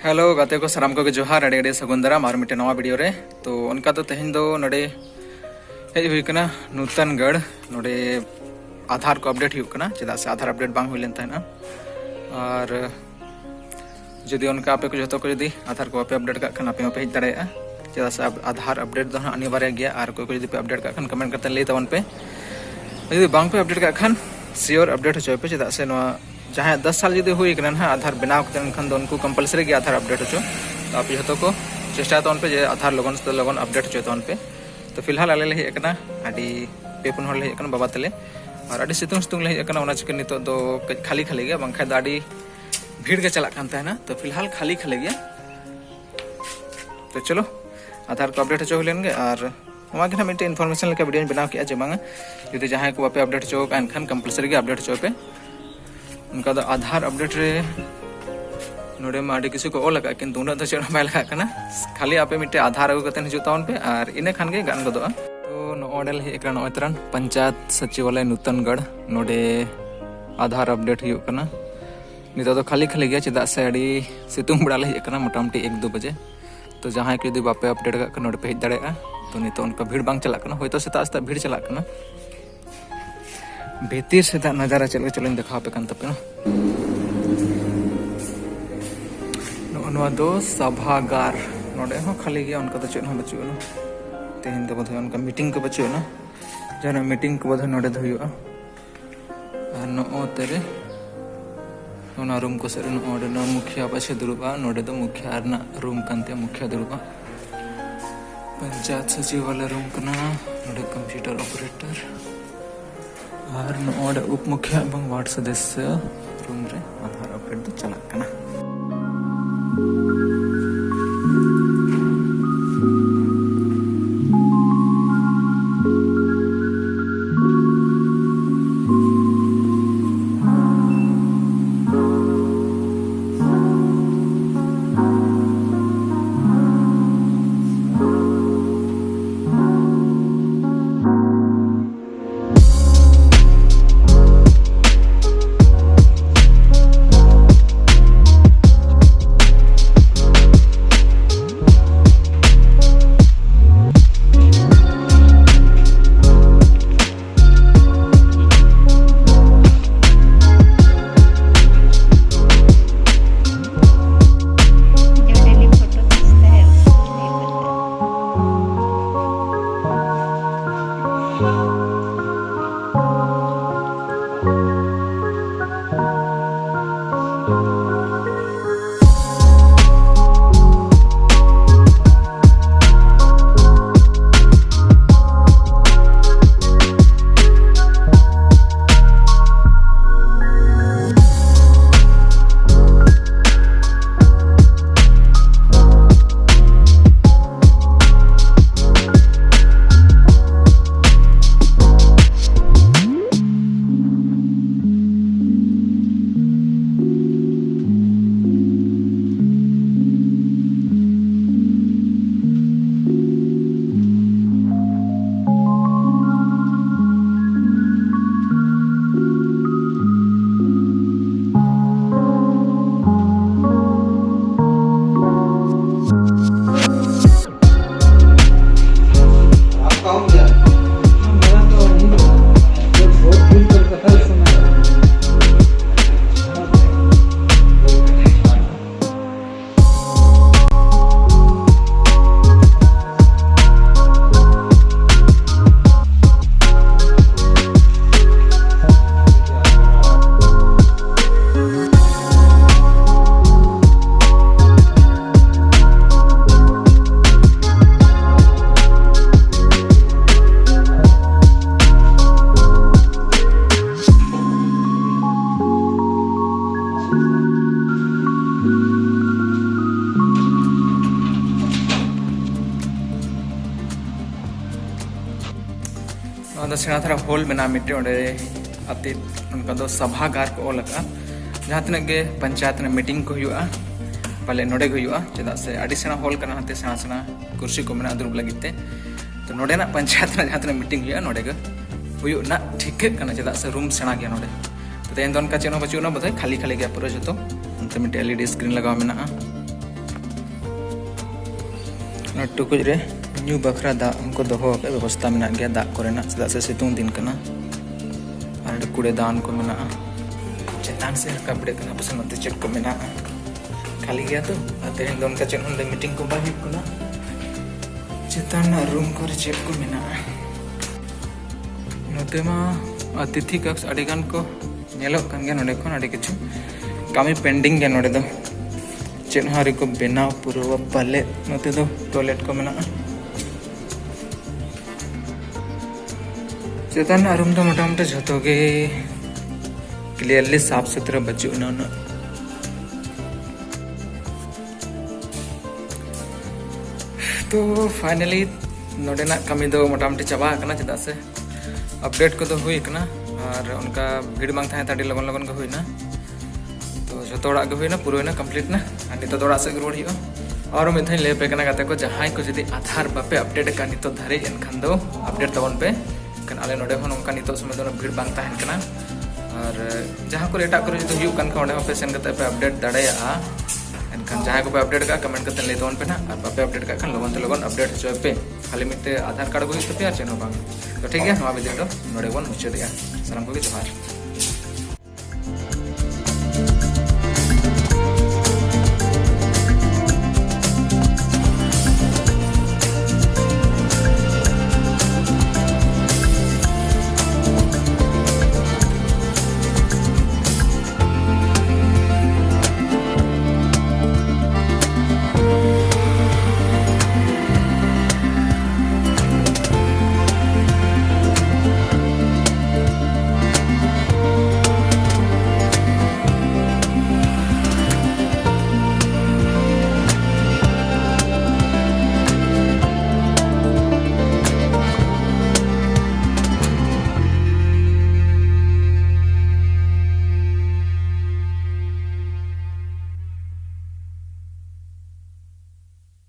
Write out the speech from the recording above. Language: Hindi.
हेलो गाते को साराम को जोहार अड़े अड़े सगुंदरा मार मिटे नवा वीडियो रे तो उनका तो तेहन दो नडे हेज हुई कना नूतनगढ़ नोडे आधार को अपडेट हुई कना चेदा से आधार अपडेट बांग हुई लेन तहना और जदि उनका आपे को जो को जदि आधार को आपे अपडेट का खान आपे पे हेज दाड़ेया चेदा से आधार अपडेट दो अनिवार्य गया और कोई को जदि पे अपडेट का खान कमेंट करते लई तवन पे जदि बांग पे अपडेट का खान सियोर अपडेट हो पे चेदा से नवा जहाँ 10 साल जुदी हुई ना आधार बनाव खान उनको कंपलसरी आधार अपडेट हो तो आप जो को चेष्टा तौन पे आधार लगन से लगन अपडेट हो तौन पे तो फिलहाल आले ले हेकना आडी पे पुन हर ले हेकना बाबा तले और आडी सितुंग सितुंग ले हेकना ओना चिकन नितो दो खाली खाली गया बंखा दाडी भीड़ के चला कान ना तो फिलहाल खाली खाली गया तो चलो आधार को अपडेट हो लेंगे और वहाँ के मिट्टी इन्फॉर्मेशन लेकर वीडियो बनाव किया जे बांगा जुदी जहाँ को बापे अपडेट हो एनखान कंपलसरी अपडेट हो पे उनका तो आधार अपडेट रे नोडे में आड़ी किसी को ओ लगा किंतु उन्हें तो चेड़ बै लगा करना खाली आपे मिट्टे आधार अगु कते हिजुता उन पे और इने खान के गान गदोआ तो नोडेल हे एकरा नोतरन पंचायत सचिवालय नूतनगढ़ नोडे आधार अपडेट हुई करना नितो तो खाली खाली गया चेदा से आड़ी सितुंग बड़ा ले करना मोटामोटी 1-2 बजे तो जहाँ के यदि बापे अपडेट का नोडे पे हेज दाड़ेगा तो नितो उनका भीड़ बांग चला करना होयतो सेता सेता भीड़ चला करना भीतर से नजारा चल चलो देखा पे तपे दो सभागार नोडे हो खाली गया उनका तो चेन हो बचुआ तेहन तो बोधे उनका मीटिंग को बचुआ जहाँ मीटिंग को बोधे नोडे हुआ और नो तेरे रूम को सर नोडे मुखिया पाछे दुरुबा नोडे तो मुखिया रूम कानते मुखिया दुरुबा पंचायत सचिवालय रूम कना नोडे कंप्यूटर ऑपरेटर और नोडे उप मुखिया एवं वार्ड सदस्य रूम रे आधार अपडेट तो चला कना सेना धारा हॉल में मिट्टे अति उनका दो सभागार को लगा जहाँ तक पंचायत मीटिंग को हुआ पाले नोडे हुआ चेदा से अड़ी सेना हॉल करना हाते सेना सेना कुर्सी को मेना दुरुब लगिते तो नोडे ना पंचायत ना जहाँ मीटिंग हुआ नोडे हुआ ठीक चेदा से रूम सेना गया नोडे तो तेन उनका चेन बचुना बोधे खाली खाली गया पूरा जो तो मिट्टे एलईडी स्क्रीन लगा मेना टुकुज रे न्यू बखरा दा उनको दोहो के व्यवस्था में गया दा कोरेना चदा से सितुंग दिन कना और कूड़ेदान को मेना चेतान से कपड़े कना पसंद मत चेक को मेना खाली गया तो तेहन दोन का चेन होंदे मीटिंग को बाही कना चेतान रूम को चेक को मेना नोते मा अतिथि कक्ष अडिगान को नेलो कन गया नोडे खन अडि किछु कामी पेंडिंग गया नोडे दो चेन हारी को बेनाव पूर्व पहले नोते दो टॉयलेट को मेना चेतान रूम तो मोटामोटी झतो गे क्लियरली साफ सुथरा बच्चू ना तो फाइनली नोडेना कमी दो मोटामोटी चाबा कना चदा से अपडेट को तो हुई कना और उनका भीड़ बांग था ताडी लगन लगन को हुई ना तो जो तोड़ा के हुई ना पूरा ना कंप्लीट ना अनि तो तोड़ा से रोड हियो और मैं थई ले पे कना गाते को जहां को जदी आधार बापे अपडेट का नितो धरे एनखान दो अपडेट तवन पे कन आले नोडे होन उनका नितो समय दो भीड़ बांग था कना और जहां को एटा करे जो हुई कन का ओडे पे सेन करते पे अपडेट दाड़ाया एनखान जहां को पे अपडेट का कमेंट करते ले तवन पे ना और बापे अपडेट का खान लगन अपडेट जो पे खाली मिते आधार कार्ड को इस्ते पे चेनो बांग तो ठीक है नवा वीडियो नोडे वन मुचाद सलाम को जोहार।